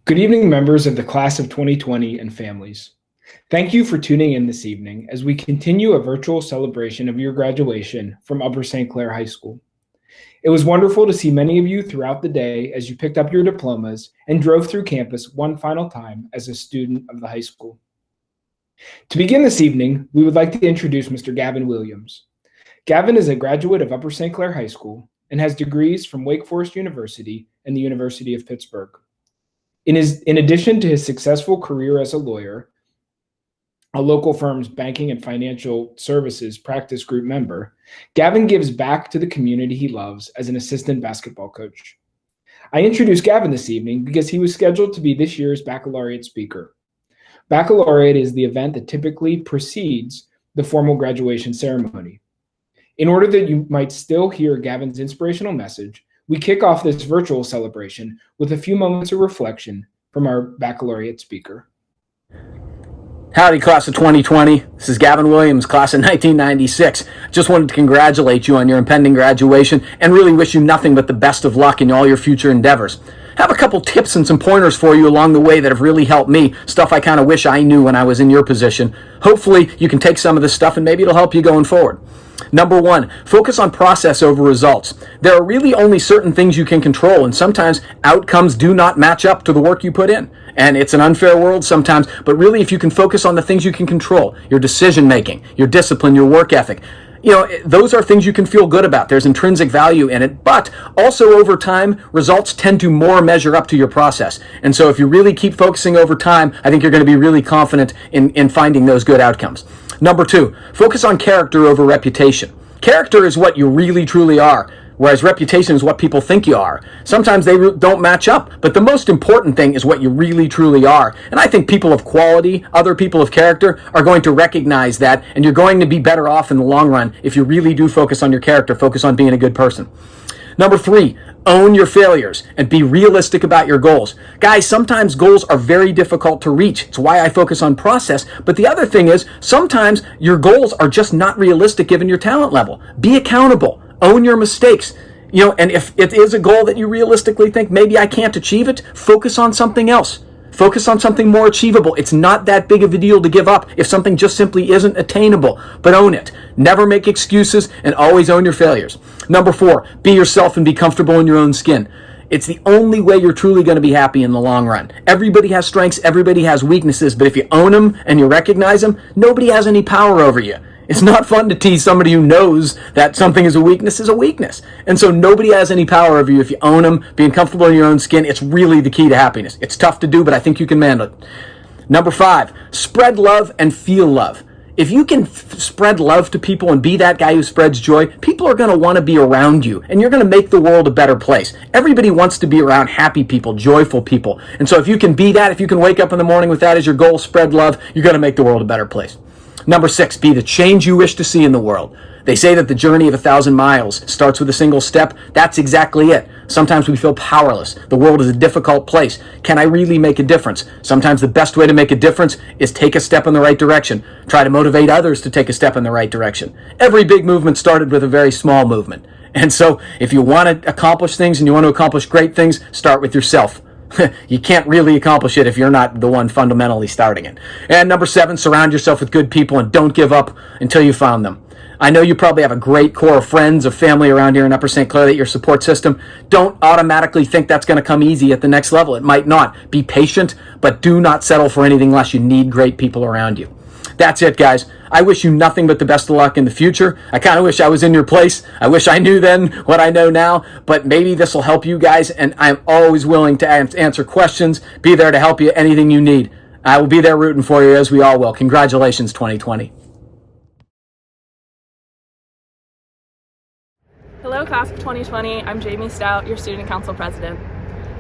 Good evening, members of the class of 2020 and families. Thank you for tuning in this evening as we continue a virtual celebration of your graduation from Upper St. Clair High School. It was wonderful to see many of you throughout the day as you picked up your diplomas and drove through campus one final time as a student of the high school. To begin this evening, we would like to introduce Mr. Gavin Williams. Gavin is a graduate of Upper St. Clair High School and has degrees from Wake Forest University and the University of Pittsburgh. In addition to his successful career as a lawyer, a local firm's banking and financial services practice group member, Gavin gives back to the community he loves as an assistant basketball coach. I introduced Gavin this evening because he was scheduled to be this year's baccalaureate speaker. Baccalaureate is the event that typically precedes the formal graduation ceremony. In order that you might still hear Gavin's inspirational message, we kick off this virtual celebration with a few moments of reflection from our baccalaureate speaker. Howdy, class of 2020. This is Gavin Williams, class of 1996. Just wanted to congratulate you on your impending graduation and really wish you nothing but the best of luck in all your future endeavors. I have a couple tips and some pointers for you along the way that have really helped me, stuff I kind of wish I knew when I was in your position. Hopefully, you can take some of this stuff and maybe it'll help you going forward. Number one, focus on process over results. There are really only certain things you can control, and sometimes outcomes do not match up to the work you put in. And it's an unfair world sometimes, but really if you can focus on the things you can control, your decision making, your discipline, your work ethic, those are things you can feel good about. There's intrinsic value in it, but also over time, results tend to more measure up to your process. And so if you really keep focusing over time, I think you're going to be really confident in finding those good outcomes. Number two, focus on character over reputation. Character is what you really truly are, whereas reputation is what people think you are. Sometimes they don't match up, but the most important thing is what you really truly are. And I think people of quality, other people of character, are going to recognize that, and you're going to be better off in the long run if you really do focus on your character, focus on being a good person. Number three, own your failures and be realistic about your goals. Guys, sometimes goals are very difficult to reach. It's why I focus on process. But the other thing is, sometimes your goals are just not realistic given your talent level. Be accountable. Own your mistakes. And if it is a goal that you realistically think, maybe I can't achieve it, focus on something else. Focus on something more achievable. It's not that big of a deal to give up if something just simply isn't attainable, but own it. Never make excuses and always own your failures. Number four, be yourself and be comfortable in your own skin. It's the only way you're truly going to be happy in the long run. Everybody has strengths, everybody has weaknesses, but if you own them and you recognize them, nobody has any power over you. It's not fun to tease somebody who knows that something is a weakness. And so nobody has any power over you if you own them, being comfortable in your own skin. It's really the key to happiness. It's tough to do, but I think you can manage it. Number five, spread love and feel love. If you can spread love to people and be that guy who spreads joy, people are going to want to be around you, and you're going to make the world a better place. Everybody wants to be around happy people, joyful people. And so if you can be that, if you can wake up in the morning with that as your goal, spread love, you're going to make the world a better place. Number six, be the change you wish to see in the world. They say that the journey of 1,000 miles starts with a single step. That's exactly it. Sometimes we feel powerless. The world is a difficult place. Can I really make a difference? Sometimes the best way to make a difference is take a step in the right direction. Try to motivate others to take a step in the right direction. Every big movement started with a very small movement. And so if you want to accomplish things and you want to accomplish great things, start with yourself. You can't really accomplish it if you're not the one fundamentally starting it. And number seven, surround yourself with good people and don't give up until you found them. I know you probably have a great core of friends, of family around here in Upper St. Clair, that your support system. Don't automatically think that's going to come easy at the next level. It might not. Be patient, but do not settle for anything less. You need great people around you. That's it, guys. I wish you nothing but the best of luck in the future. I kind of wish I was in your place. I wish I knew then what I know now, but maybe this will help you guys, and I'm always willing to answer questions, be there to help you, anything you need. I will be there rooting for you, as we all will. Congratulations, 2020. Hello, class of 2020. I'm Jamie Stout, your student council president.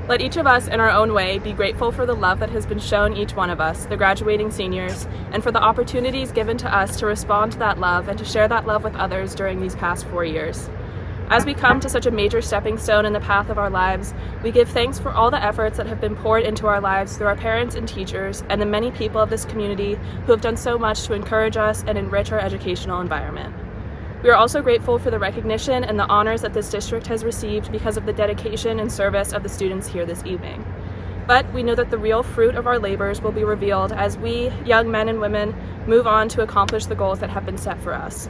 Let each of us, in our own way, be grateful for the love that has been shown each one of us, the graduating seniors, and for the opportunities given to us to respond to that love and to share that love with others during these past 4 years. As we come to such a major stepping stone in the path of our lives, we give thanks for all the efforts that have been poured into our lives through our parents and teachers and the many people of this community who have done so much to encourage us and enrich our educational environment. We are also grateful for the recognition and the honors that this district has received because of the dedication and service of the students here this evening. But we know that the real fruit of our labors will be revealed as we, young men and women, move on to accomplish the goals that have been set for us.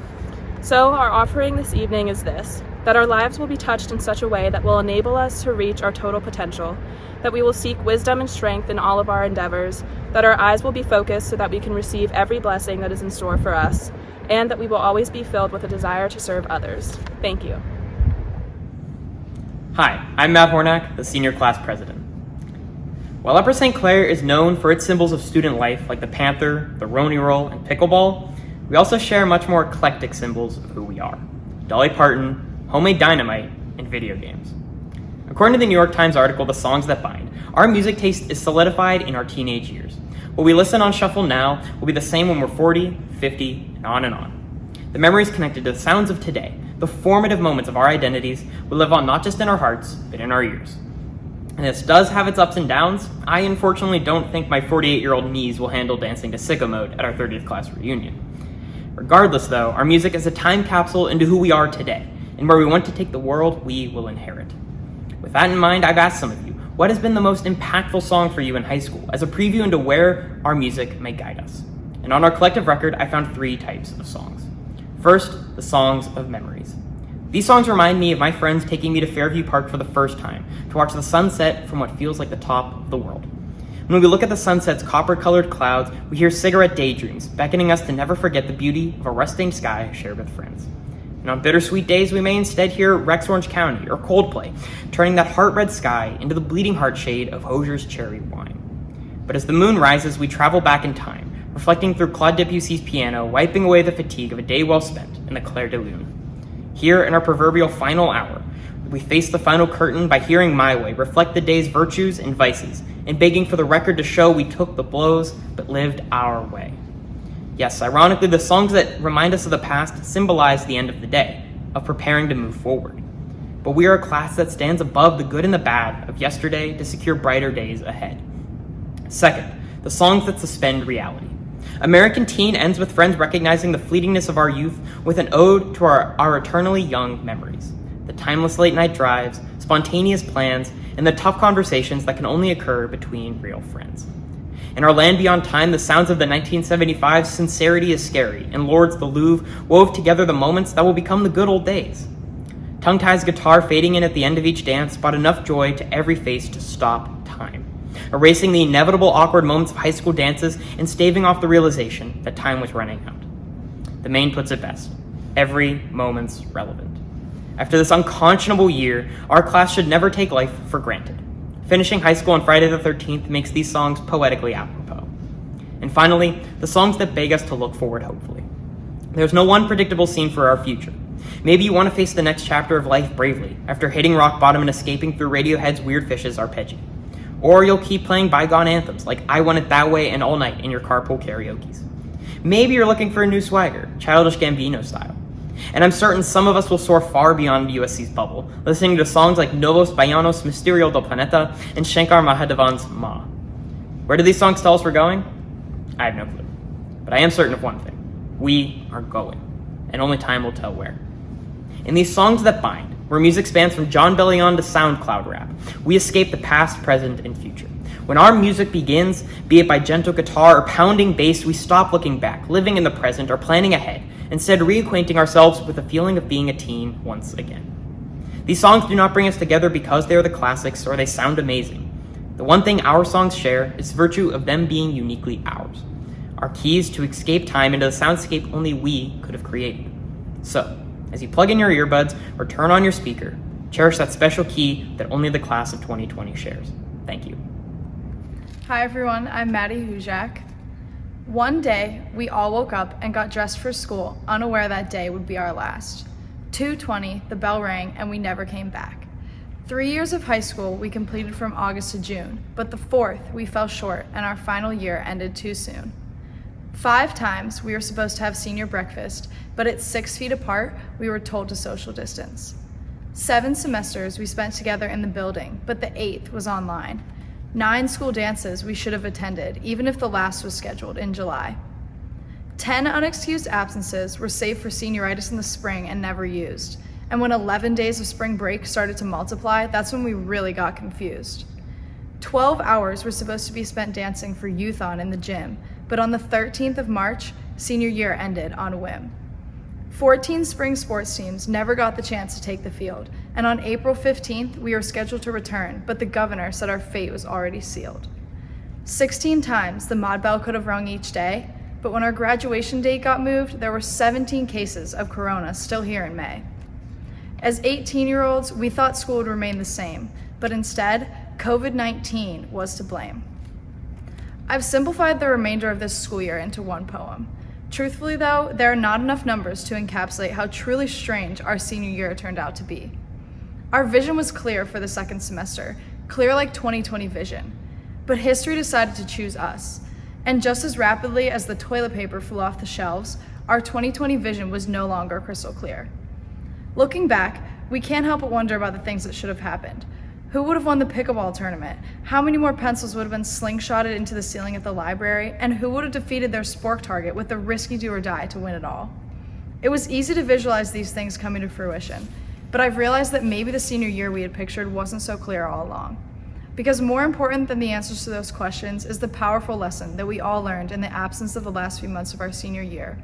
So our offering this evening is this: that our lives will be touched in such a way that will enable us to reach our total potential, that we will seek wisdom and strength in all of our endeavors, that our eyes will be focused so that we can receive every blessing that is in store for us, and that we will always be filled with a desire to serve others. Thank you. Hi, I'm Matt Hornack, the senior class president. While Upper St. Clair is known for its symbols of student life like the Panther, the Roni Roll, and pickleball, we also share much more eclectic symbols of who we are: Dolly Parton, homemade dynamite, and video games. According to the New York Times article, The Songs That Bind, our music taste is solidified in our teenage years. What we listen on shuffle now will be the same when we're 40, 50, and on and on. The memories connected to the sounds of today, the formative moments of our identities, will live on not just in our hearts, but in our ears. And this does have its ups and downs. I unfortunately don't think my 48-year-old knees will handle dancing to Sicko Mode at our 30th class reunion. Regardless though, our music is a time capsule into who we are today, and where we want to take the world we will inherit. With that in mind, I've asked some of you, what has been the most impactful song for you in high school, as a preview into where our music may guide us? And on our collective record, I found 3 types of songs. First, the songs of memories. These songs remind me of my friends taking me to Fairview Park for the first time to watch the sunset from what feels like the top of the world. When we look at the sunset's copper-colored clouds, we hear cigarette daydreams beckoning us to never forget the beauty of a resting sky shared with friends. And on bittersweet days, we may instead hear Rex Orange County or Coldplay, turning that heart-red sky into the bleeding heart shade of Hosier's cherry wine. But as the moon rises, we travel back in time, reflecting through Claude Debussy's piano, wiping away the fatigue of a day well spent in the Clair de Lune. Here, in our proverbial final hour, we face the final curtain by hearing My Way reflect the day's virtues and vices, and begging for the record to show we took the blows, but lived our way. Yes, ironically, the songs that remind us of the past symbolize the end of the day, of preparing to move forward. But we are a class that stands above the good and the bad of yesterday to secure brighter days ahead. Second, the songs that suspend reality. American Teen ends with friends recognizing the fleetingness of our youth with an ode to our eternally young memories. The timeless late night drives, spontaneous plans, and the tough conversations that can only occur between real friends. In our land beyond time, the sounds of the 1975 Sincerity is Scary and Lord's The Louvre wove together the moments that will become the good old days. Tongue-Tie's guitar fading in at the end of each dance brought enough joy to every face to stop time, erasing the inevitable awkward moments of high school dances and staving off the realization that time was running out. The Maine puts it best: every moment's relevant. After this unconscionable year, our class should never take life for granted. Finishing high school on Friday the 13th makes these songs poetically apropos. And finally, the songs that beg us to look forward hopefully. There's no one predictable scene for our future. Maybe you want to face the next chapter of life bravely after hitting rock bottom and escaping through Radiohead's Weird Fishes arpeggio. Or you'll keep playing bygone anthems like I Want It That Way and All Night in your carpool karaoke's. Maybe you're looking for a new swagger, Childish Gambino style. And I'm certain some of us will soar far beyond USC's bubble, listening to songs like Novos Baianos Misterio del Planeta and Shankar Mahadevan's Ma. Where do these songs tell us we're going? I have no clue. But I am certain of one thing. We are going. And only time will tell where. In these songs that bind, where music spans from John Bellion to SoundCloud rap, we escape the past, present, and future. When our music begins, be it by gentle guitar or pounding bass, we stop looking back, living in the present, or planning ahead, instead reacquainting ourselves with the feeling of being a teen once again. These songs do not bring us together because they are the classics or they sound amazing. The one thing our songs share is the virtue of them being uniquely ours. Our keys to escape time into the soundscape only we could have created. So, as you plug in your earbuds or turn on your speaker, cherish that special key that only the class of 2020 shares. Thank you. Hi everyone, I'm Maddie Hujak. One day, we all woke up and got dressed for school, unaware that day would be our last. 2:20, the bell rang and we never came back. 3 years of high school we completed from August to June, but the 4th we fell short and our final year ended too soon. 5 times we were supposed to have senior breakfast, but at 6 feet apart, we were told to social distance. 7 semesters we spent together in the building, but the 8th was online. 9 school dances we should have attended, even if the last was scheduled in July. 10 unexcused absences were saved for senioritis in the spring and never used. And when 11 days of spring break started to multiply, that's when we really got confused. 12 hours were supposed to be spent dancing for youth-on in the gym, but on the 13th of March, senior year ended on a whim. 14 spring sports teams never got the chance to take the field, and on April 15th, we were scheduled to return, but the governor said our fate was already sealed. 16 times the mod bell could have rung each day, but when our graduation date got moved, there were 17 cases of corona still here in May. As 18-year-olds, we thought school would remain the same, but instead, COVID-19 was to blame. I've simplified the remainder of this school year into one poem. Truthfully though, there are not enough numbers to encapsulate how truly strange our senior year turned out to be. Our vision was clear for the second semester, clear like 2020 vision, but history decided to choose us. And just as rapidly as the toilet paper flew off the shelves, our 2020 vision was no longer crystal clear. Looking back, we can't help but wonder about the things that should have happened. Who would have won the pickleball tournament? How many more pencils would have been slingshotted into the ceiling at the library? And who would have defeated their spork target with a risky do or die to win it all? It was easy to visualize these things coming to fruition, but I've realized that maybe the senior year we had pictured wasn't so clear all along. Because more important than the answers to those questions is the powerful lesson that we all learned in the absence of the last few months of our senior year.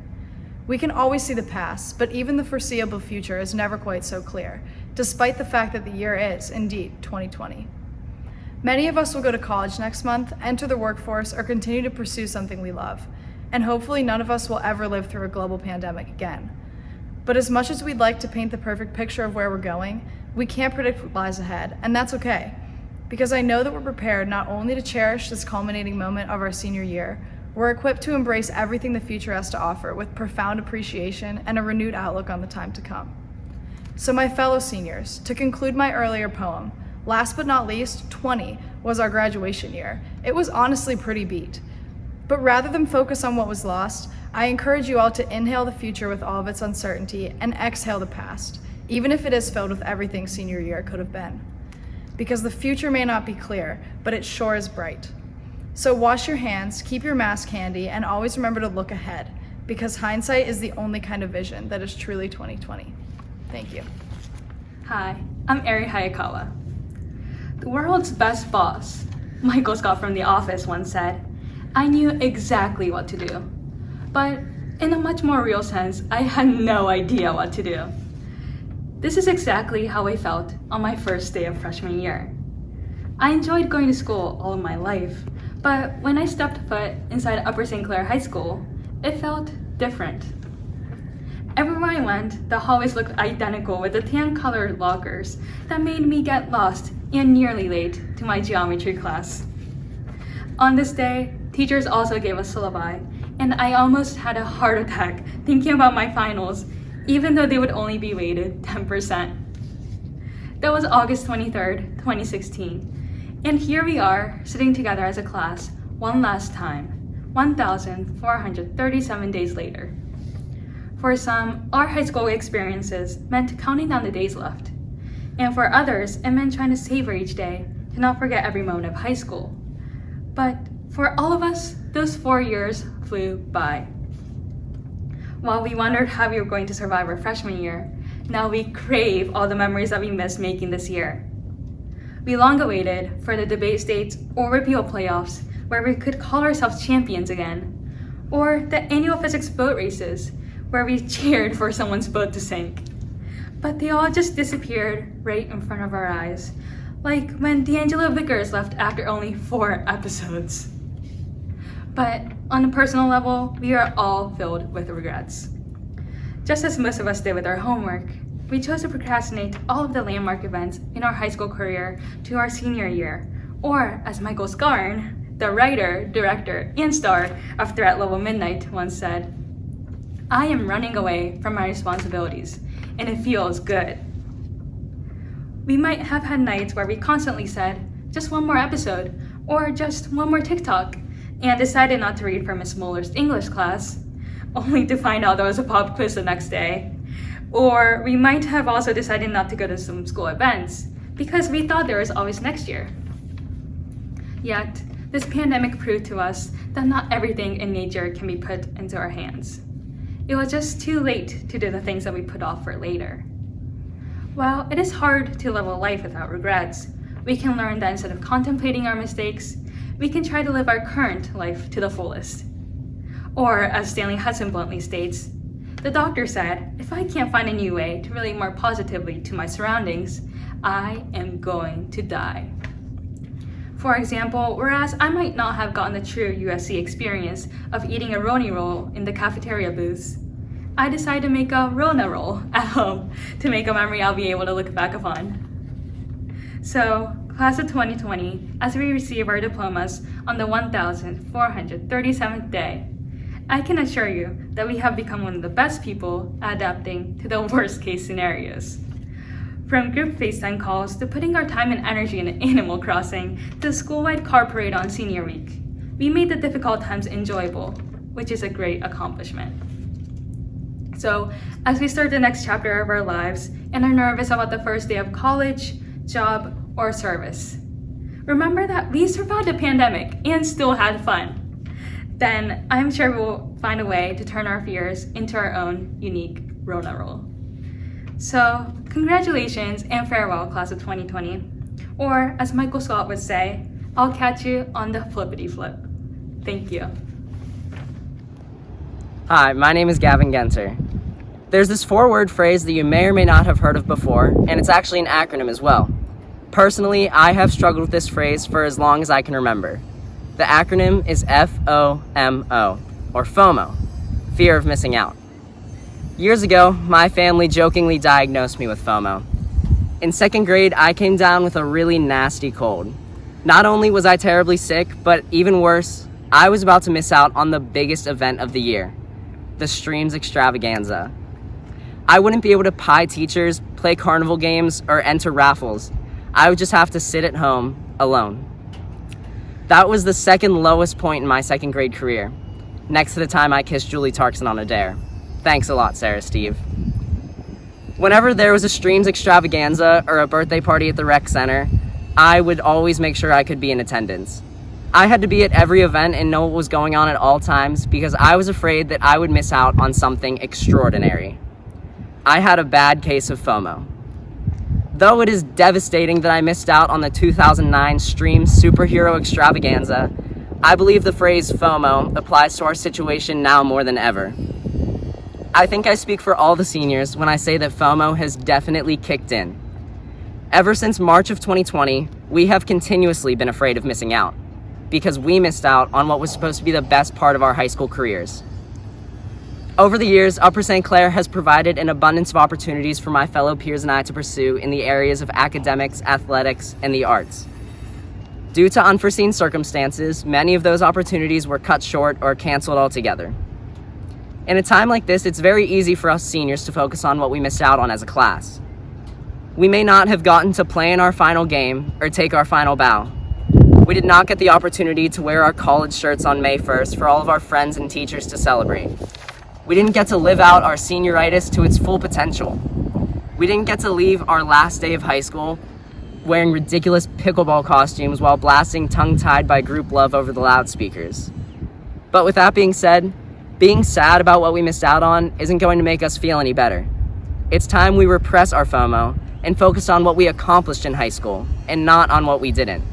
We can always see the past, but even the foreseeable future is never quite so clear, despite the fact that the year is, indeed, 2020. Many of us will go to college next month, enter the workforce, or continue to pursue something we love. And hopefully none of us will ever live through a global pandemic again. But as much as we'd like to paint the perfect picture of where we're going, we can't predict what lies ahead, and that's okay. Because I know that we're prepared not only to cherish this culminating moment of our senior year, we're equipped to embrace everything the future has to offer with profound appreciation and a renewed outlook on the time to come. So my fellow seniors, to conclude my earlier poem, last but not least, 20 was our graduation year. It was honestly pretty beat. But rather than focus on what was lost, I encourage you all to inhale the future with all of its uncertainty and exhale the past, even if it is filled with everything senior year could have been. Because the future may not be clear, but it sure is bright. So wash your hands, keep your mask handy, and always remember to look ahead, because hindsight is the only kind of vision that is truly 2020. Thank you. Hi, I'm Erie Hayakawa. The world's best boss, Michael Scott from The Office, once said, "I knew exactly what to do." But in a much more real sense, I had no idea what to do. This is exactly how I felt on my first day of freshman year. I enjoyed going to school all of my life, but when I stepped foot inside Upper Sinclair High School, it felt different. Everywhere I went, the hallways looked identical with the tan-colored lockers that made me get lost and nearly late to my geometry class. On this day, teachers also gave us syllabi, and I almost had a heart attack thinking about my finals, even though they would only be weighted 10%. That was August 23rd, 2016. And here we are, sitting together as a class, one last time, 1,437 days later. For some, our high school experiences meant counting down the days left. And for others, it meant trying to savor each day to not forget every moment of high school. But for all of us, those 4 years flew by. While we wondered how we were going to survive our freshman year, now we crave all the memories that we missed making this year. We long awaited for the debate states or repeal playoffs where we could call ourselves champions again, or the annual physics boat races where we cheered for someone's boat to sink. But they all just disappeared right in front of our eyes, like when D'Angelo Vickers left after only 4 episodes. But on a personal level, we are all filled with regrets. Just as most of us did with our homework, we chose to procrastinate all of the landmark events in our high school career to our senior year, or as Michael Scarn, the writer, director, and star of Threat Level Midnight once said, "I am running away from my responsibilities, and it feels good." We might have had nights where we constantly said, just one more episode, or just one more TikTok, and decided not to read for Miss Muller's English class, only to find out there was a pop quiz the next day. Or we might have also decided not to go to some school events, because we thought there was always next year. Yet, this pandemic proved to us that not everything in nature can be put into our hands. It was just too late to do the things that we put off for later. While it is hard to live a life without regrets, We can learn that instead of contemplating our mistakes, we can try to live our current life to the fullest. Or, as Stanley Hudson bluntly states, the doctor said, if I can't find a new way to relate more positively to my surroundings, I am going to die. For example, whereas I might not have gotten the true USC experience of eating a Roni roll in the cafeteria booths, I decided to make a Rona roll at home to make a memory I'll be able to look back upon. So, class of 2020, as we receive our diplomas on the 1,437th day, I can assure you that we have become one of the best people at adapting to the worst case scenarios. From group FaceTime calls to putting our time and energy in Animal Crossing to the school-wide car parade on senior week, we made the difficult times enjoyable, which is a great accomplishment. So, as we start the next chapter of our lives and are nervous about the first day of college, job, or service, remember that we survived a pandemic and still had fun. Then I'm sure we'll find a way to turn our fears into our own unique Rona roll. So, congratulations and farewell, class of 2020. Or, as Michael Scott would say, I'll catch you on the flippity flip. Thank you. Hi, my name is Gavin Genser. There's this 4-word phrase that you may or may not have heard of before, and it's actually an acronym as well. Personally, I have struggled with this phrase for as long as I can remember. The acronym is FOMO, or FOMO, fear of missing out. Years ago, my family jokingly diagnosed me with FOMO. In 2nd grade, I came down with a really nasty cold. Not only was I terribly sick, but even worse, I was about to miss out on the biggest event of the year, the Streams Extravaganza. I wouldn't be able to pie teachers, play carnival games, or enter raffles. I would just have to sit at home, alone. That was the second lowest point in my 2nd grade career, next to the time I kissed Julie Tarkson on a dare. Thanks a lot, Sarah Steve. Whenever there was a Streams Extravaganza or a birthday party at the rec center, I would always make sure I could be in attendance. I had to be at every event and know what was going on at all times because I was afraid that I would miss out on something extraordinary. I had a bad case of FOMO. Though it is devastating that I missed out on the 2009 Stream Superhero Extravaganza, I believe the phrase FOMO applies to our situation now more than ever. I think I speak for all the seniors when I say that FOMO has definitely kicked in. Ever since March of 2020, we have continuously been afraid of missing out, because we missed out on what was supposed to be the best part of our high school careers. Over the years, Upper St. Clair has provided an abundance of opportunities for my fellow peers and I to pursue in the areas of academics, athletics, and the arts. Due to unforeseen circumstances, many of those opportunities were cut short or canceled altogether. In a time like this, it's very easy for us seniors to focus on what we missed out on as a class. We may not have gotten to play in our final game or take our final bow. We did not get the opportunity to wear our college shirts on May 1st for all of our friends and teachers to celebrate. We didn't get to live out our senioritis to its full potential. We didn't get to leave our last day of high school wearing ridiculous pickleball costumes while blasting tongue-tied by group love over the loudspeakers. But with that being said, being sad about what we missed out on isn't going to make us feel any better. It's time we repress our FOMO and focus on what we accomplished in high school and not on what we didn't.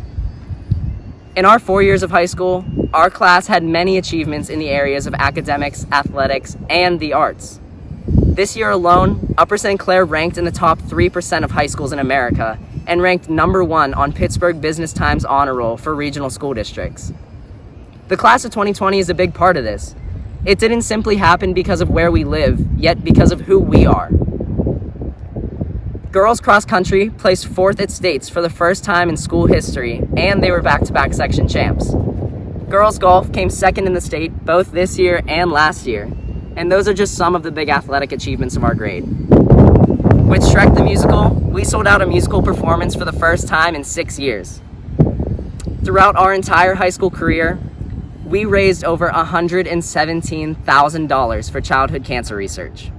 In our 4 years of high school, our class had many achievements in the areas of academics, athletics, and the arts. This year alone, Upper St. Clair ranked in the top 3% of high schools in America and ranked number 1 on Pittsburgh Business Times honor roll for regional school districts. The class of 2020 is a big part of this. It didn't simply happen because of where we live, yet because of who we are. Girls cross country placed 4th at states for the first time in school history, and they were back-to-back section champs. Girls golf came 2nd in the state both this year and last year, and those are just some of the big athletic achievements of our grade. With Shrek the Musical, we sold out a musical performance for the first time in 6 years. Throughout our entire high school career, we raised over $117,000 for childhood cancer research.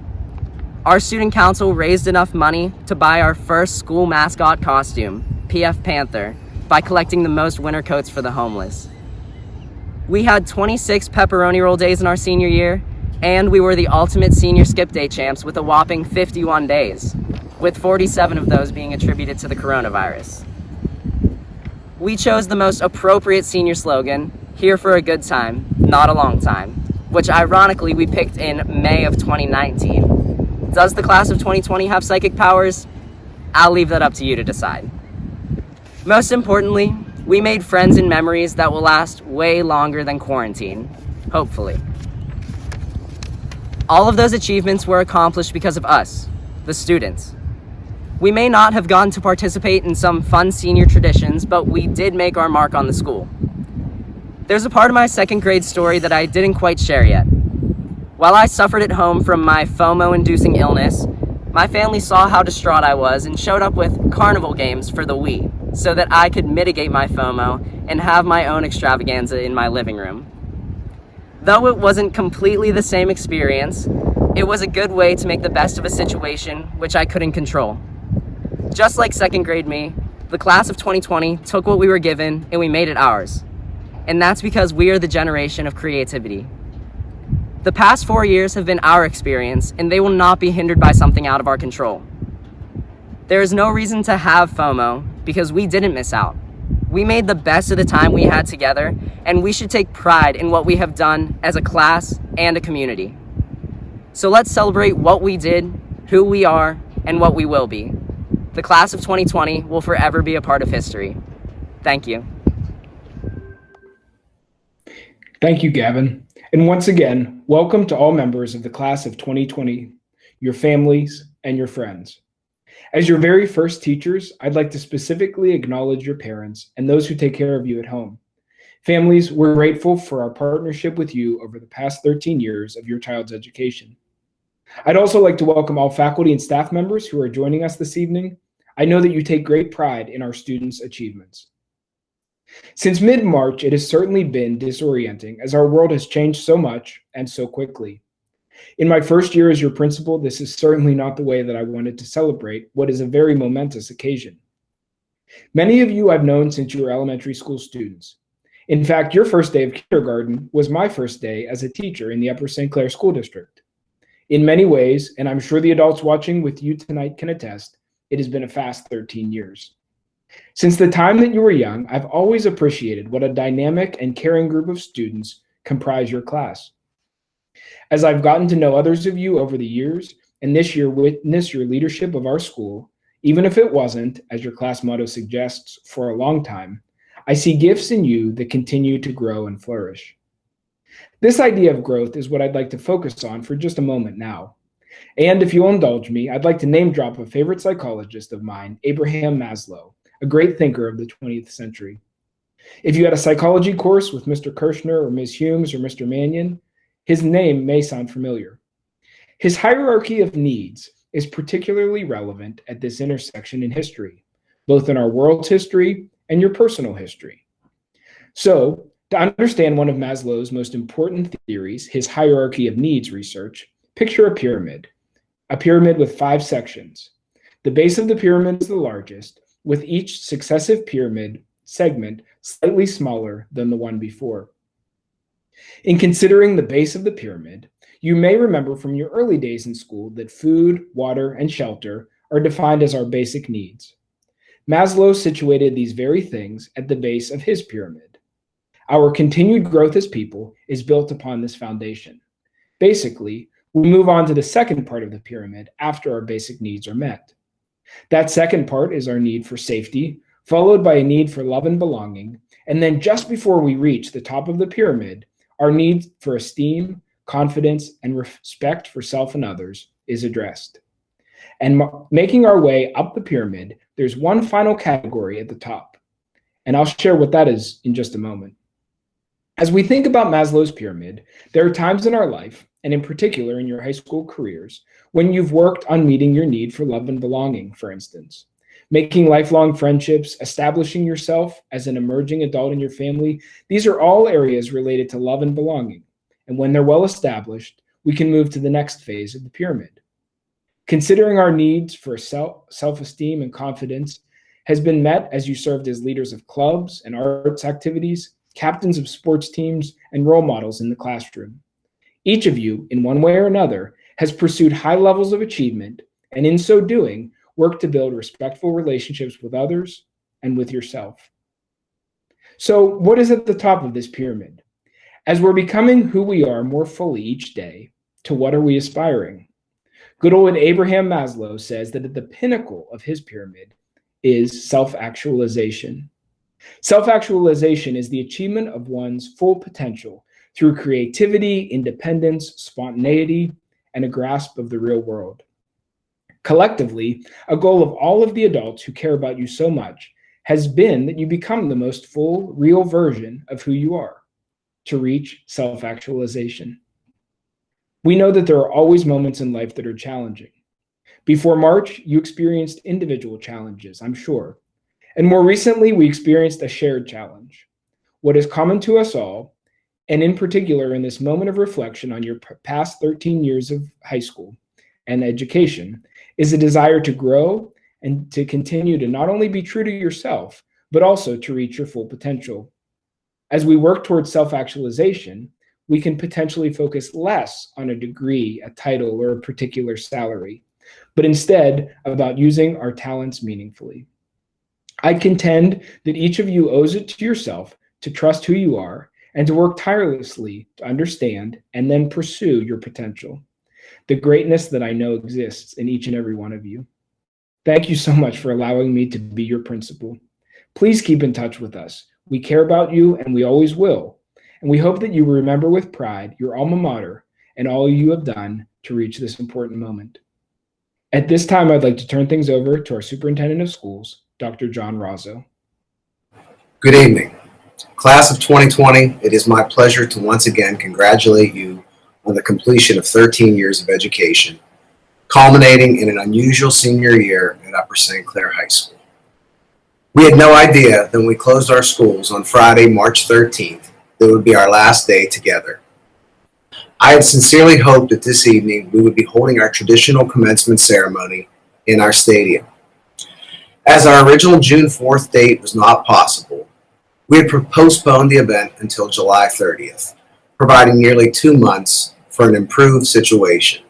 Our student council raised enough money to buy our first school mascot costume, PF Panther, by collecting the most winter coats for the homeless. We had 26 pepperoni roll days in our senior year, and we were the ultimate senior skip day champs with a whopping 51 days, with 47 of those being attributed to the coronavirus. we chose the most appropriate senior slogan, "Here for a good time, not a long time," which ironically we picked in May of 2019. Does the class of 2020 have psychic powers? I'll leave that up to you to decide. Most importantly, we made friends and memories that will last way longer than quarantine, hopefully. All of those achievements were accomplished because of us, the students. We may not have gotten to participate in some fun senior traditions, but we did make our mark on the school. There's a part of my second grade story that I didn't quite share yet. While I suffered at home from my FOMO-inducing illness, my family saw how distraught I was and showed up with carnival games for the Wii so that I could mitigate my FOMO and have my own extravaganza in my living room. Though it wasn't completely the same experience, it was a good way to make the best of a situation which I couldn't control. Just like second grade me, the class of 2020 took what we were given and we made it ours. And that's because we are the generation of creativity. The past 4 years have been our experience, and they will not be hindered by something out of our control. There is no reason to have FOMO because we didn't miss out. We made the best of the time we had together, and we should take pride in what we have done as a class and a community. So let's celebrate what we did, who we are, and what we will be. The class of 2020 will forever be a part of history. Thank you. Thank you, Gavin. And once again, welcome to all members of the class of 2020, your families, and your friends. As your very first teachers, I'd like to specifically acknowledge your parents and those who take care of you at home. Families, we're grateful for our partnership with you over the past 13 years of your child's education. I'd also like to welcome all faculty and staff members who are joining us this evening. I know that you take great pride in our students' achievements. Since mid-March, it has certainly been disorienting as our world has changed so much and so quickly. In my first year as your principal, this is certainly not the way that I wanted to celebrate what is a very momentous occasion. Many of you I've known since you were elementary school students. In fact, your first day of kindergarten was my first day as a teacher in the Upper Sinclair School District. In many ways, and I'm sure the adults watching with you tonight can attest, it has been a fast 13 years. Since the time that you were young, I've always appreciated what a dynamic and caring group of students comprise your class. As I've gotten to know others of you over the years, and this year witness your leadership of our school, even if it wasn't, as your class motto suggests, for a long time, I see gifts in you that continue to grow and flourish. This idea of growth is what I'd like to focus on for just a moment now. And if you'll indulge me, I'd like to name drop a favorite psychologist of mine, Abraham Maslow, a great thinker of the 20th century. If you had a psychology course with Mr. Kirshner or Ms. Humes or Mr. Mannion, his name may sound familiar. His hierarchy of needs is particularly relevant at this intersection in history, both in our world's history and your personal history. So, to understand one of Maslow's most important theories, his hierarchy of needs research, picture a pyramid with 5 sections. The base of the pyramid is the largest, with each successive pyramid segment slightly smaller than the one before. In considering the base of the pyramid, you may remember from your early days in school that food, water, and shelter are defined as our basic needs. Maslow situated these very things at the base of his pyramid. Our continued growth as people is built upon this foundation. Basically, we move on to the second part of the pyramid after our basic needs are met. That second part is our need for safety, followed by a need for love and belonging, and then just before we reach the top of the pyramid, our need for esteem, confidence, and respect for self and others is addressed. And making our way up the pyramid, there's one final category at the top, and I'll share what that is in just a moment. As we think about Maslow's pyramid, there are times in our life, and in particular in your high school careers, when you've worked on meeting your need for love and belonging, for instance. Making lifelong friendships, establishing yourself as an emerging adult in your family, these are all areas related to love and belonging. And when they're well established, we can move to the next phase of the pyramid. Considering our needs for self-esteem and confidence has been met as you served as leaders of clubs and arts activities, captains of sports teams, and role models in the classroom. Each of you, in one way or another, has pursued high levels of achievement, and in so doing, worked to build respectful relationships with others and with yourself. So what is at the top of this pyramid? As we're becoming who we are more fully each day, to what are we aspiring? Good old Abraham Maslow says that at the pinnacle of his pyramid is self-actualization. Self-actualization is the achievement of one's full potential through creativity, independence, spontaneity, and a grasp of the real world. Collectively, a goal of all of the adults who care about you so much has been that you become the most full, real version of who you are, to reach self-actualization. We know that there are always moments in life that are challenging. Before March, you experienced individual challenges, I'm sure. And more recently, we experienced a shared challenge. What is common to us all, and in particular in this moment of reflection on your past 13 years of high school and education, is a desire to grow and to continue to not only be true to yourself, but also to reach your full potential. As we work towards self-actualization, we can potentially focus less on a degree, a title, or a particular salary, but instead about using our talents meaningfully. I contend that each of you owes it to yourself to trust who you are and to work tirelessly to understand and then pursue your potential, the greatness that I know exists in each and every one of you. Thank you so much for allowing me to be your principal. Please keep in touch with us. We care about you and we always will. And we hope that you remember with pride your alma mater and all you have done to reach this important moment. At this time, I'd like to turn things over to our Superintendent of Schools, Dr. John Razo. Good evening. Class of 2020, it is my pleasure to once again congratulate you on the completion of 13 years of education, culminating in an unusual senior year at Upper St. Clair High School. We had no idea that when we closed our schools on Friday, March 13th, that it would be our last day together. I had sincerely hoped that this evening we would be holding our traditional commencement ceremony in our stadium. As our original June 4th date was not possible, we had postponed the event until July 30th, providing nearly 2 months for an improved situation.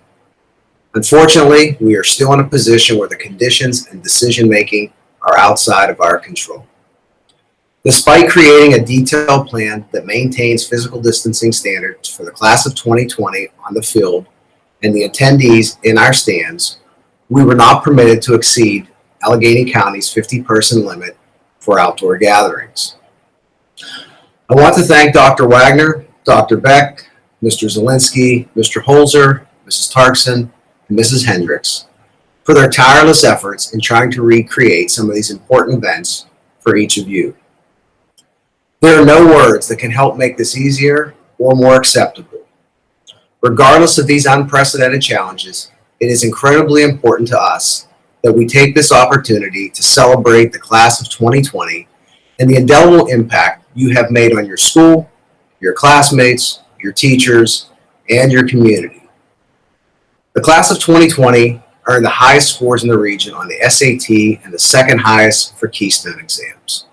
Unfortunately, we are still in a position where the conditions and decision-making are outside of our control. Despite creating a detailed plan that maintains physical distancing standards for the class of 2020 on the field and the attendees in our stands, we were not permitted to exceed Allegheny County's 50-person limit for outdoor gatherings. I want to thank Dr. Wagner, Dr. Beck, Mr. Zielinski, Mr. Holzer, Mrs. Tarkson, and Mrs. Hendricks for their tireless efforts in trying to recreate some of these important events for each of you. There are no words that can help make this easier or more acceptable. Regardless of these unprecedented challenges, it is incredibly important to us that we take this opportunity to celebrate the class of 2020 and the indelible impact you have made on your school, your classmates, your teachers, and your community. The class of 2020 earned the highest scores in the region on the SAT and the second highest for Keystone exams.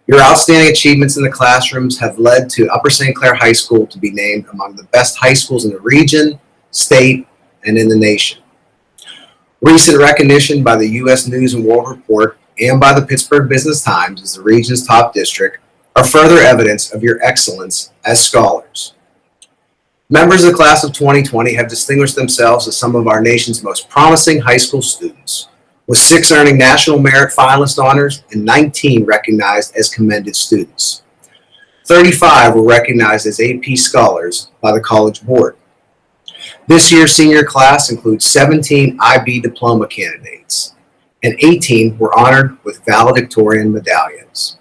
Your outstanding achievements in the classrooms have led to Upper St. Clair High School to be named among the best high schools in the region, state, and in the nation. Recent recognition by the U.S. News and World Report and by the Pittsburgh Business Times as the region's top district are further evidence of your excellence as scholars. Members of the class of 2020 have distinguished themselves as some of our nation's most promising high school students, with 6 earning National Merit Finalist honors and 19 recognized as commended students. 35 were recognized as AP Scholars by the College Board. This year's senior class includes 17 IB diploma candidates, and 18 were honored with valedictorian medallions.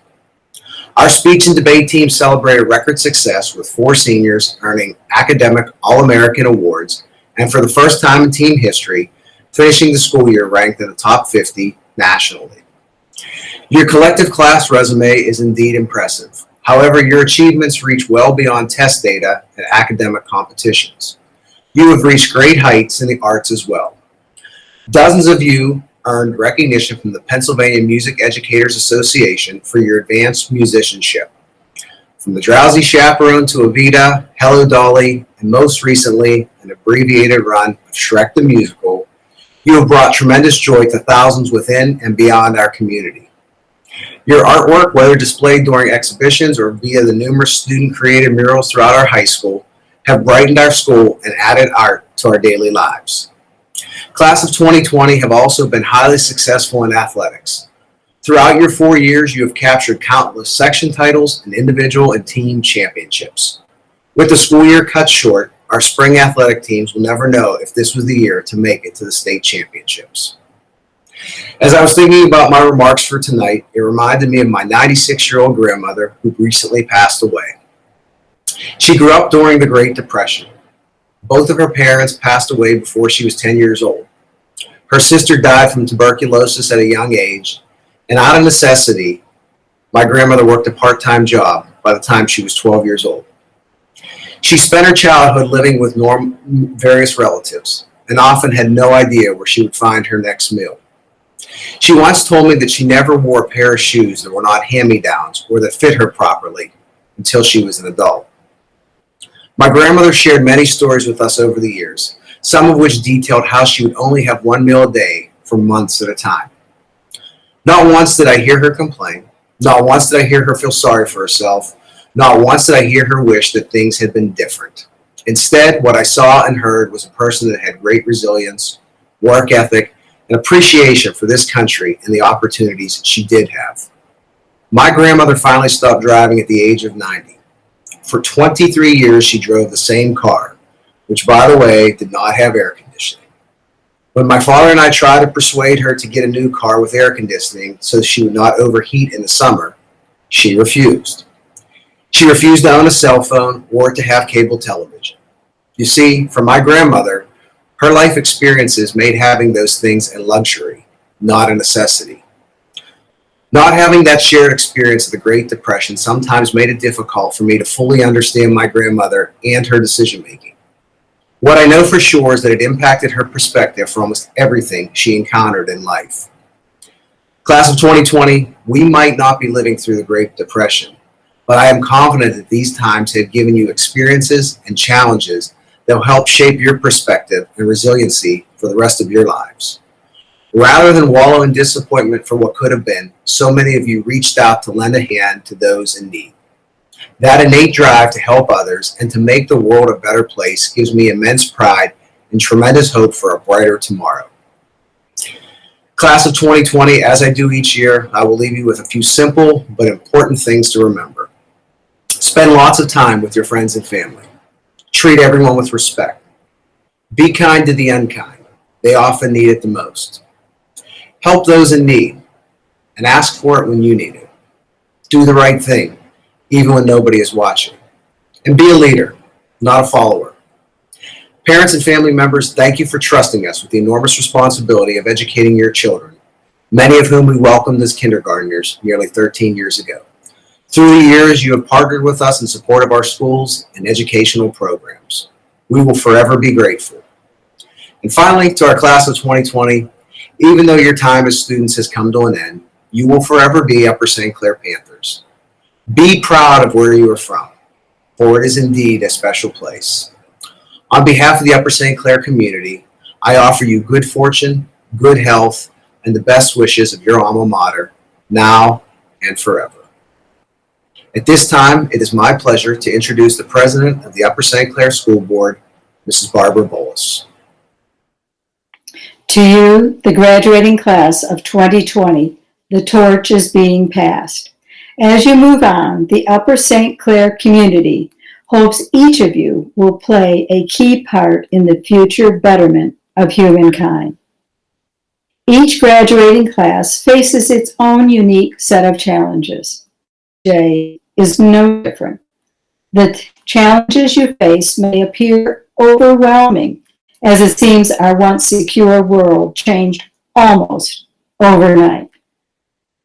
Our speech and debate team celebrated record success with 4 seniors earning academic All-American awards, and for the first time in team history, finishing the school year ranked in the top 50 nationally. Your collective class resume is indeed impressive. However, your achievements reach well beyond test data and academic competitions. You have reached great heights in the arts as well. Dozens of you earned recognition from the Pennsylvania Music Educators Association for your advanced musicianship. From the Drowsy Chaperone to Evita, Hello Dolly, and most recently, an abbreviated run of Shrek the Musical, you have brought tremendous joy to thousands within and beyond our community. Your artwork, whether displayed during exhibitions or via the numerous student-created murals throughout our high school, have brightened our school and added art to our daily lives. Class of 2020 have also been highly successful in athletics. Throughout your 4 years, you have captured countless section titles and individual and team championships. With the school year cut short, our spring athletic teams will never know if this was the year to make it to the state championships. As I was thinking about my remarks for tonight, it reminded me of my 96-year-old grandmother who recently passed away. She grew up during the Great Depression. Both of her parents passed away before she was 10 years old. Her sister died from tuberculosis at a young age, and out of necessity, my grandmother worked a part-time job by the time she was 12 years old. She spent her childhood living with various relatives and often had no idea where she would find her next meal. She once told me that she never wore a pair of shoes that were not hand-me-downs or that fit her properly until she was an adult. My grandmother shared many stories with us over the years, some of which detailed how she would only have one meal a day for months at a time. Not once did I hear her complain. Not once did I hear her feel sorry for herself. Not once did I hear her wish that things had been different. Instead, what I saw and heard was a person that had great resilience, work ethic, and appreciation for this country and the opportunities she did have. My grandmother finally stopped driving at the age of 90. For 23 years, she drove the same car, which, by the way, did not have air conditioning. When my father and I tried to persuade her to get a new car with air conditioning so she would not overheat in the summer, she refused. She refused to own a cell phone or to have cable television. You see, for my grandmother, her life experiences made having those things a luxury, not a necessity. Not having that shared experience of the Great Depression sometimes made it difficult for me to fully understand my grandmother and her decision-making. What I know for sure is that it impacted her perspective for almost everything she encountered in life. Class of 2020, we might not be living through the Great Depression, but I am confident that these times have given you experiences and challenges that will help shape your perspective and resiliency for the rest of your lives. Rather than wallow in disappointment for what could have been, so many of you reached out to lend a hand to those in need. That innate drive to help others and to make the world a better place gives me immense pride and tremendous hope for a brighter tomorrow. Class of 2020, as I do each year, I will leave you with a few simple but important things to remember. Spend lots of time with your friends and family. Treat everyone with respect. Be kind to the unkind. They often need it the most. Help those in need and ask for it when you need it. Do the right thing, even when nobody is watching. And be a leader, not a follower. Parents and family members, thank you for trusting us with the enormous responsibility of educating your children, many of whom we welcomed as kindergartners nearly 13 years ago. Through the years, you have partnered with us in support of our schools and educational programs. We will forever be grateful. And finally, to our class of 2020, even though your time as students has come to an end, you will forever be Upper St. Clair Panthers. Be proud of where you are from, for it is indeed a special place. On behalf of the Upper St. Clair community, I offer you good fortune, good health, and the best wishes of your alma mater, now and forever. At this time, it is my pleasure to introduce the president of the Upper St. Clair School Board, Mrs. Barbara Bolus. To you, the graduating class of 2020, the torch is being passed. As you move on, the Upper St. Clair community hopes each of you will play a key part in the future betterment of humankind. Each graduating class faces its own unique set of challenges. Today is no different. The challenges you face may appear overwhelming, as it seems our once secure world changed almost overnight.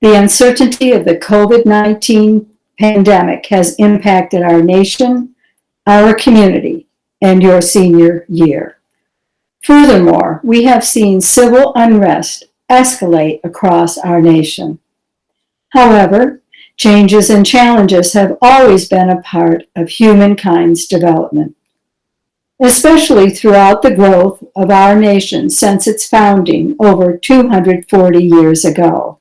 The uncertainty of the COVID-19 pandemic has impacted our nation, our community, and your senior year. Furthermore, we have seen civil unrest escalate across our nation. However, changes and challenges have always been a part of humankind's development, especially throughout the growth of our nation since its founding over 240 years ago.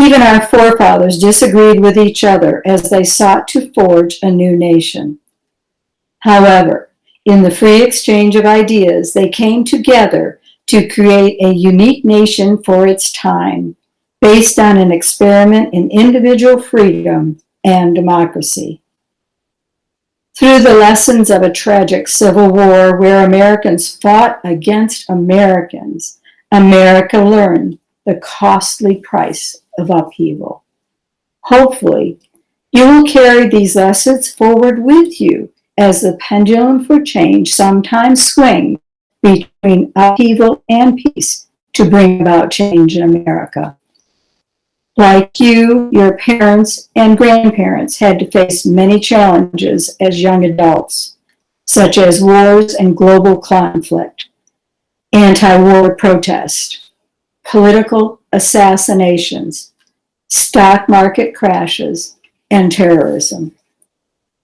Even our forefathers disagreed with each other as they sought to forge a new nation. However, in the free exchange of ideas, they came together to create a unique nation for its time, based on an experiment in individual freedom and democracy. Through the lessons of a tragic civil war where Americans fought against Americans, America learned the costly price of upheaval. Hopefully, you will carry these lessons forward with you as the pendulum for change sometimes swings between upheaval and peace to bring about change in America. Like you, your parents and grandparents had to face many challenges as young adults, such as wars and global conflict, anti-war protest, political assassinations, stock market crashes, and terrorism.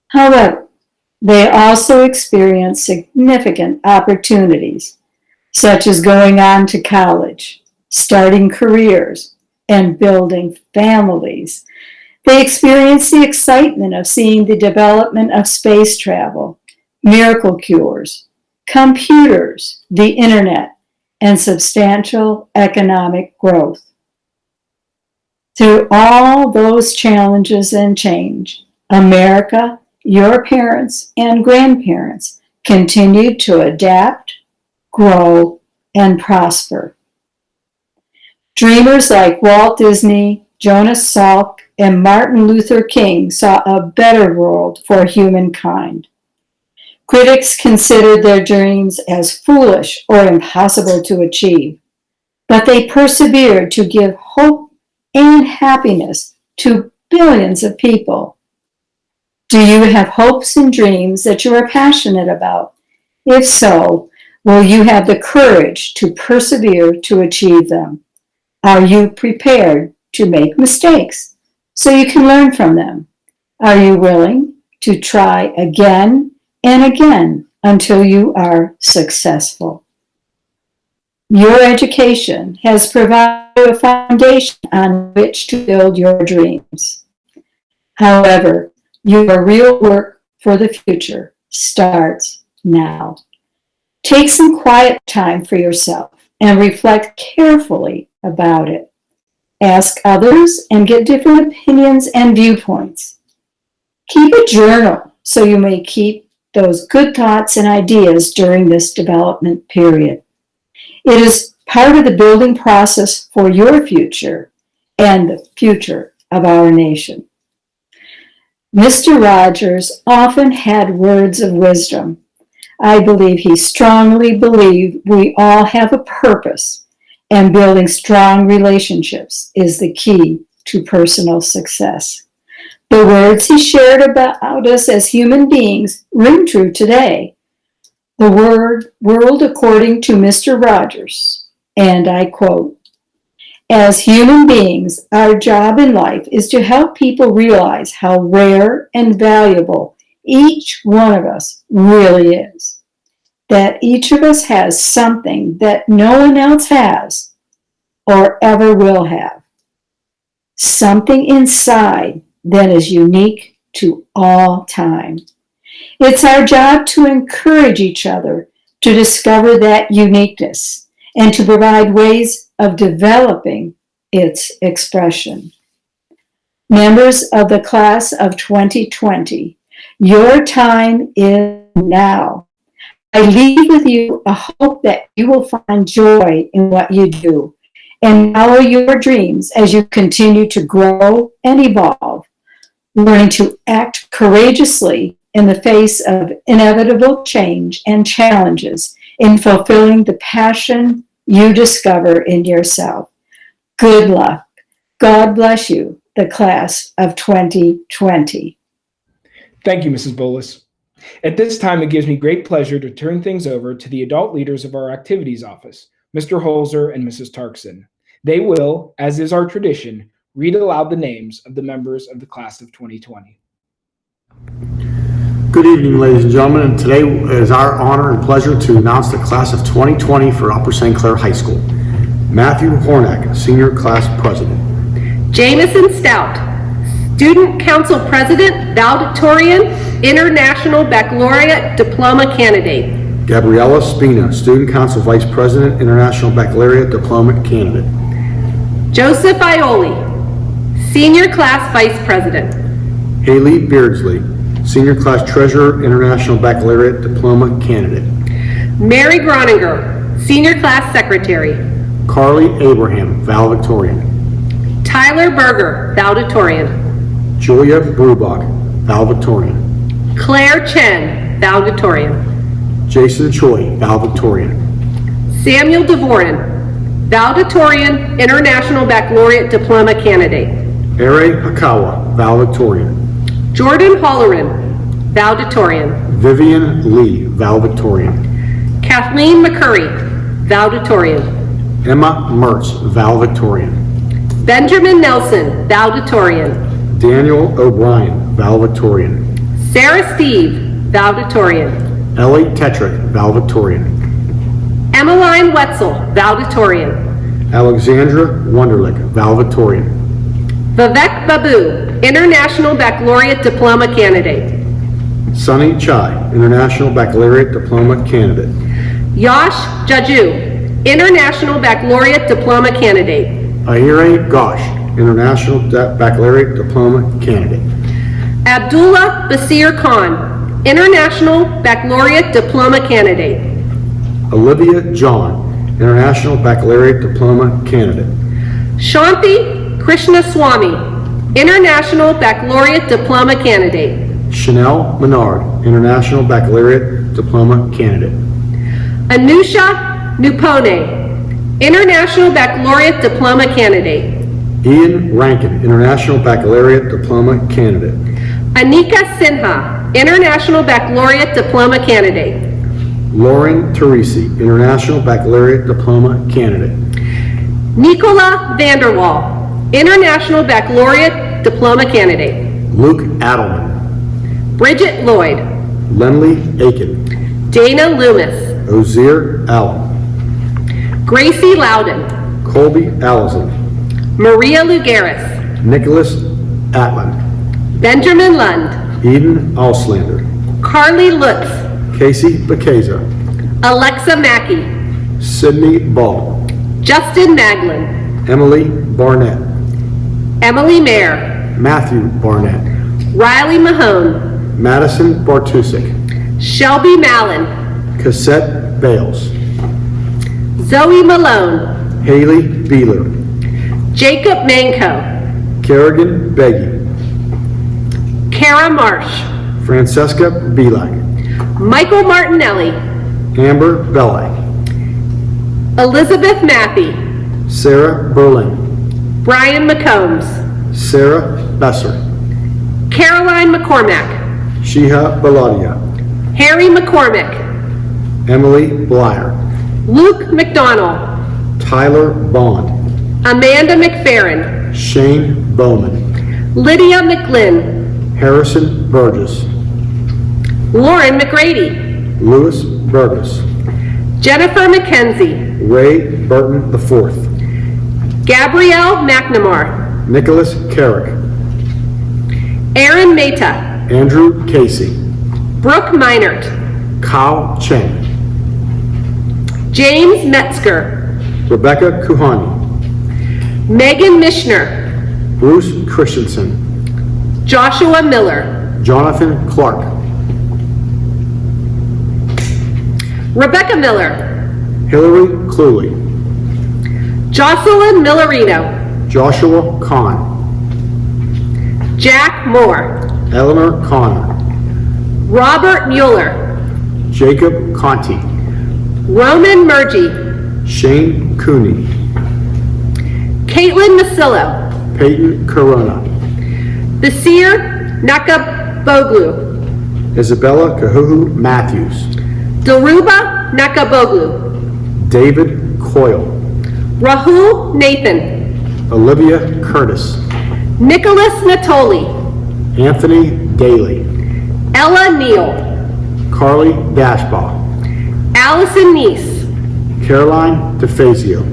However, they also experienced significant opportunities, such as going on to college, starting careers, and building families. They experienced the excitement of seeing the development of space travel, miracle cures, computers, the internet, and substantial economic growth. Through all those challenges and change, America, your parents and grandparents continued to adapt, grow, and prosper. Dreamers like Walt Disney, Jonas Salk, and Martin Luther King saw a better world for humankind. Critics considered their dreams as foolish or impossible to achieve, but they persevered to give hope and happiness to billions of people. Do you have hopes and dreams that you are passionate about? If so, will you have the courage to persevere to achieve them? Are you prepared to make mistakes so you can learn from them? Are you willing to try again and again until you are successful? Your education has provided a foundation on which to build your dreams. However, your real work for the future starts now. Take some quiet time for yourself and reflect carefully about it. Ask others and get different opinions and viewpoints. Keep a journal so you may keep those good thoughts and ideas during this development period. It is part of the building process for your future and the future of our nation. Mr. Rogers often had words of wisdom. I believe he strongly believed we all have a purpose, and building strong relationships is the key to personal success. The words he shared about us as human beings ring true today. The world according to Mr. Rogers, and I quote, "As human beings, our job in life is to help people realize how rare and valuable each one of us really is. That each of us has something that no one else has or ever will have. Something inside that is unique to all time. It's our job to encourage each other to discover that uniqueness and to provide ways of developing its expression." Members of the class of 2020, your time is now. I leave with you a hope that you will find joy in what you do and follow your dreams as you continue to grow and evolve, learning to act courageously in the face of inevitable change and challenges in fulfilling the passion you discover in yourself. Good luck. God bless you, the class of 2020. Thank you, Mrs. Bolus. At this time, it gives me great pleasure to turn things over to the adult leaders of our activities office, Mr. Holzer and Mrs. Tarkson. They will, as is our tradition, read aloud the names of the members of the class of 2020. Good evening, ladies and gentlemen, and today is our honor and pleasure to announce the class of 2020 for Upper St. Clair High School. Matthew Hornack, Senior Class President. Jamison Stout, Student Council President, valedictorian, International Baccalaureate Diploma candidate. Gabriella Spina, Student Council Vice President, International Baccalaureate Diploma candidate. Joseph Ioli, Senior Class Vice President. Haley Beardsley, Senior Class Treasurer, International Baccalaureate Diploma candidate. Mary Groninger, Senior Class Secretary. Carly Abraham, valedictorian. Tyler Berger, valedictorian. Julia Brubach, valedictorian. Claire Chen, valedictorian. Jason Choi, valedictorian. Samuel Devoren, valedictorian, International Baccalaureate Diploma candidate. Erie Hayakawa, valedictorian. Jordan Holleran, valedictorian. Vivian Lee, valedictorian. Kathleen McCurry, valedictorian. Emma Mertz, valedictorian. Benjamin Nelson, valedictorian. Daniel O'Brien, valedictorian. Sarah Steve, valedictorian. Ellie Tetrick, valedictorian. Emmeline Wetzel, valedictorian. Alexandra Wunderlich, valedictorian. Vivek Babu, International Baccalaureate Diploma candidate. Sunny Chai, International Baccalaureate Diploma candidate. Yash Jaju, International Baccalaureate Diploma candidate. Ahire Ghosh, International Baccalaureate Diploma candidate. Abdullah Basir Khan, International Baccalaureate Diploma candidate. Olivia John, International Baccalaureate Diploma candidate. Shanti Krishnaswamy, International Baccalaureate Diploma candidate. Chanel Menard, International Baccalaureate Diploma candidate. Anusha Nupone, International Baccalaureate Diploma candidate. Ian Rankin, International Baccalaureate Diploma candidate. Anika Sinha, International Baccalaureate Diploma candidate. Lauren Teresi, International Baccalaureate Diploma candidate. Nicola Vanderwall, International Baccalaureate Diploma candidate. Luke Adelman. Bridget Lloyd. Lenley Aiken. Dana Loomis. Ozir Allen. Gracie Loudon. Colby Allison. Maria Lugaris. Nicholas Atlan. Benjamin Lund. Eden Auslander. Carly Lutz. Casey Baceza. Alexa Mackey. Sydney Ball. Justin Maglin. Emily Barnett. Emily Mayer. Matthew Barnett. Riley Mahone. Madison Bartusik. Shelby Mallon. Cassette Bales. Zoe Malone. Haley Beeler. Jacob Manco. Kerrigan Beggy. Kara Marsh. Francesca Belak. Michael Martinelli. Amber Belli. Elizabeth Mathey. Sarah Berlin. Brian McCombs. Sarah Besser. Caroline McCormack. Shiha Baladia. Harry McCormick. Emily Blyer. Luke McDonald. Tyler Bond. Amanda McFerrin. Shane Bowman. Lydia McGlynn. Harrison Burgess. Lauren McGrady. Louis Burgess. Jennifer McKenzie. Ray Burton IV. Gabrielle McNamara. Nicholas Carrick. Aaron Mehta. Andrew Casey. Brooke Meinert. Kyle Chen. James Metzger. Rebecca Kuhani. Megan Mishner. Bruce Christensen. Joshua Miller. Jonathan Clark. Rebecca Miller. Hillary Cluley. Jocelyn Millerino. Joshua Kahn. Jack Moore. Eleanor Connor. Robert Mueller. Jacob Conti. Roman Murgy. Shane Cooney. Caitlin Masillo. Peyton Corona. Basir Nakaboglu. Isabella Kahuhu Matthews. Daruba Nakaboglu. David Coyle. Rahul Nathan. Olivia Curtis. Nicholas Natoli. Anthony Daly. Ella Neal. Carly Dashbaugh. Allison Neese. Caroline DeFazio.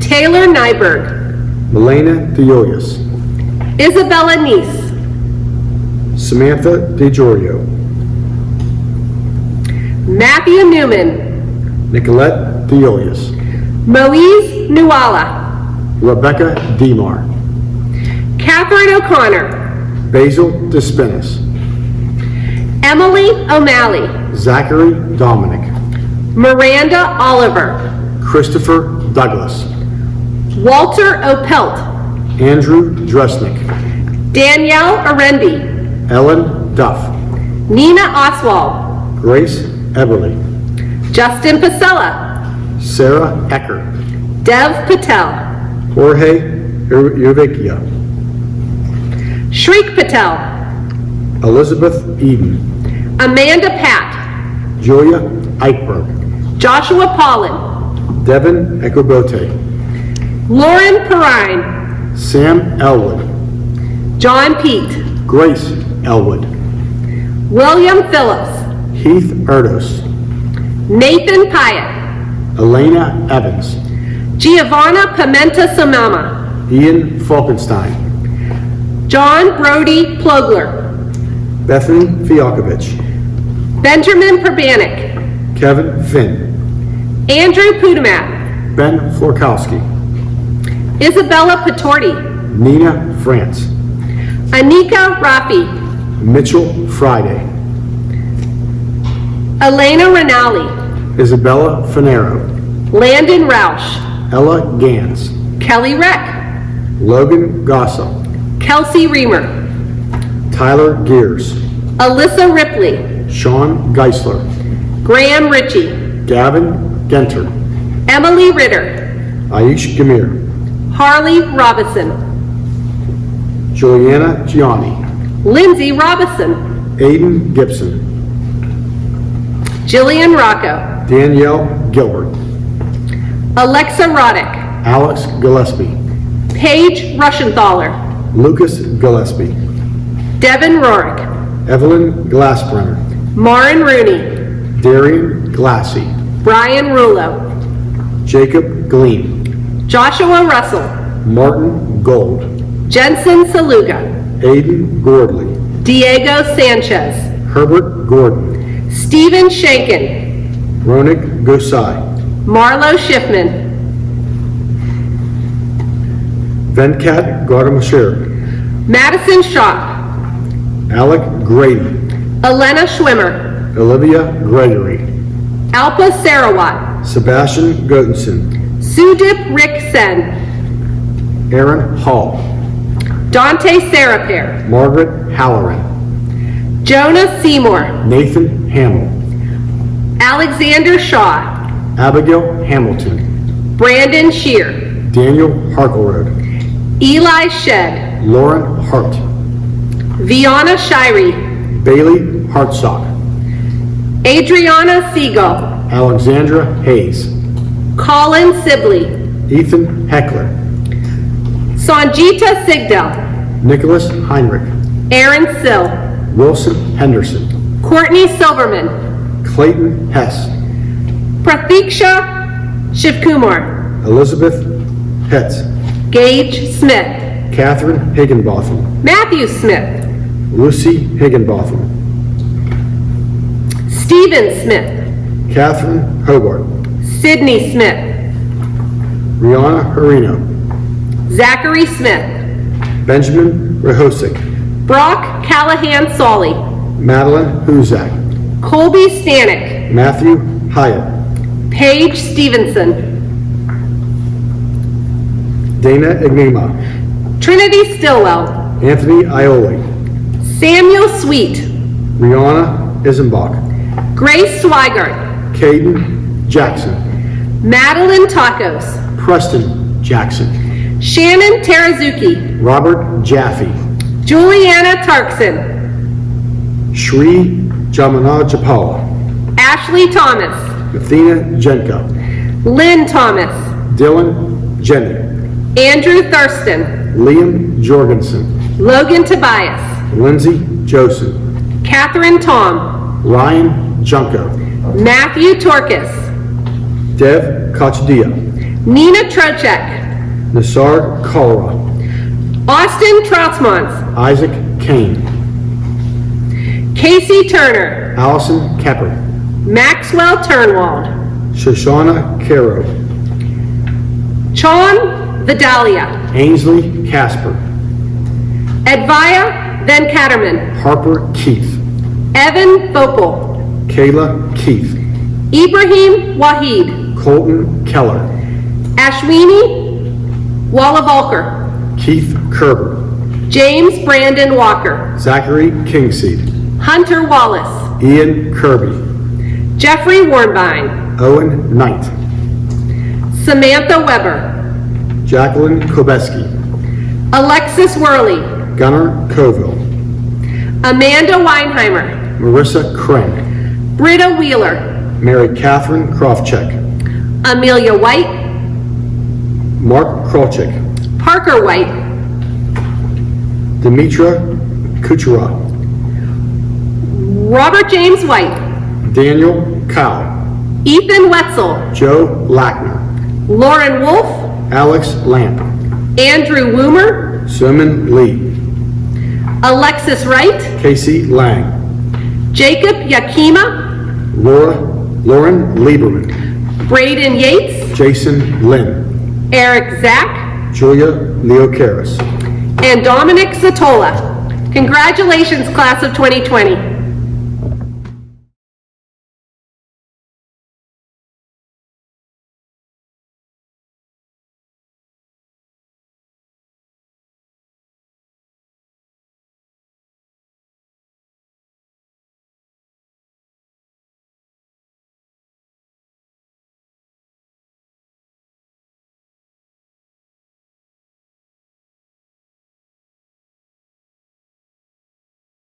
Taylor Nyberg. Milena DeYoyas, Isabella Neese, Samantha DeGiorgio, Matthew Newman, Nicolette DeYoyas, Moise Nuala, Rebecca Demar, Catherine O'Connor, Basil Despinas, Emily O'Malley, Zachary Dominic, Miranda Oliver, Christopher Douglas, Walter Opelt, Andrew Dresnick, Danielle Arendi, Ellen Duff, Nina Oswald, Grace Eberly, Justin Pasella, Sarah Ecker, Dev Patel, Jorge Urvicchia, Shriek Patel, Elizabeth Eden, Amanda Pat, Julia Eichberg, Joshua Paulin, Devin Ecobote, Lauren Perrine, Sam Elwood, John Pete, Grace Elwood, William Phillips, Heath Erdos, Nathan Pyatt, Elena Evans, Giovanna Pimenta Samama, Ian Falkenstein, John Brody Plogler, Bethany Fiakovich, Benjamin Perbanik, Kevin Finn, Andrew Pudamat, Ben Florkowski, Isabella Patorti, Nina France, Anika Rafi, Mitchell Friday, Elena Rinaldi, Isabella Finero, Landon Roush, Ella Gans, Kelly Reck, Logan Gossel, Kelsey Reamer, Tyler Gears, Alyssa Ripley, Sean Geisler, Graham Ritchie, Gavin Genter, Emily Ritter, Aish Gamir, Harley Robinson, Juliana Gianni, Lindsay Robinson, Aiden Gibson, Jillian Rocco, Danielle Gilbert, Alexa Roddick, Alex Gillespie, Paige Rushenthaler, Lucas Gillespie, Devin Rorick, Evelyn Glassbrenner, Marin Rooney, Darian Glassy, Brian Rulo, Jacob Gleam, Joshua Russell, Martin Gold, Jensen Saluga, Aiden Gordley, Diego Sanchez, Herbert Gordon, Stephen Shankin, Ronik Gosai, Marlo Schiffman, Venkat Gautamashir, Madison Shaw, Alec Grady, Elena Schwimmer, Olivia Gregory, Alpa Sarawat, Sebastian Gotenson, Sudip Rick Sen, Aaron Hall, Dante Sarapair, Margaret Halloran, Jonah Seymour, Nathan Hamill, Alexander Shaw, Abigail Hamilton, Brandon Shear, Daniel Harkleroad, Eli Shed, Lauren Hart, Viana Shirey, Bailey Hartsock, Adriana Siegel, Alexandra Hayes, Colin Sibley, Ethan Heckler, Sanjita Sigdel, Nicholas Heinrich, Aaron Sill, Wilson Henderson, Courtney Silverman, Clayton Hess, Prathiksha Shivkumar, Elizabeth Hetz, Gage Smith, Catherine Higginbotham, Matthew Smith, Lucy Higginbotham, Stephen Smith, Catherine Hobart, Sydney Smith, Rihanna Harino, Zachary Smith, Benjamin Rehosik, Brock Callahan Solly, Madeline Huzak, Colby Stanek, Matthew Hyatt, Paige Stevenson, Dana Ignema, Trinity Stillwell, Anthony Ioli, Samuel Sweet, Rihanna Isenbach, Grace Swigart, Caden Jackson, Madeline Tacos, Preston Jackson, Shannon Terazuki, Robert Jaffe, Juliana Tarkson, Shri Jamanajapala, Ashley Thomas, Athena Jenko, Lynn Thomas, Dylan Jenny, Andrew Thurston, Liam Jorgensen, Logan Tobias, Lindsay Joseph, Catherine Tom, Ryan Junko, Matthew Torkis, Dev Kachadia, Nina Trocek, Nassar Kalra, Austin Troutsmont, Isaac Kane, Casey Turner, Allison Kepper, Maxwell Turnwald, Shoshana Caro, Sean Vidalia, Ainsley Casper, Advaya Van Katterman, Harper Keith, Evan Vopel, Kayla Keith, Ibrahim Wahid, Colton Keller, Ashwini Wallavalkar, Keith Kerber, James Brandon Walker, Zachary Kingseed, Hunter Wallace, Ian Kirby, Jeffrey Warnbein, Owen Knight, Samantha Weber, Jacqueline Kobeski, Alexis Worley, Gunnar Coville, Amanda Weinheimer, Marissa Krenk, Britta Wheeler, Mary Catherine Krofcheck, Amelia White, Mark Krolchik, Parker White, Dimitra Kuchera, Robert James White, Daniel Cow, Ethan Wetzel, Joe Lackner, Lauren Wolf, Alex Lamp, Andrew Woomer, Simon Lee, Alexis Wright, Casey Lang, Jacob Yakima, Lauren Lieberman, Braden Yates, Jason Lynn, Eric Zach, Julia Leocaris. and Dominic Zatola. Congratulations, class of 2020.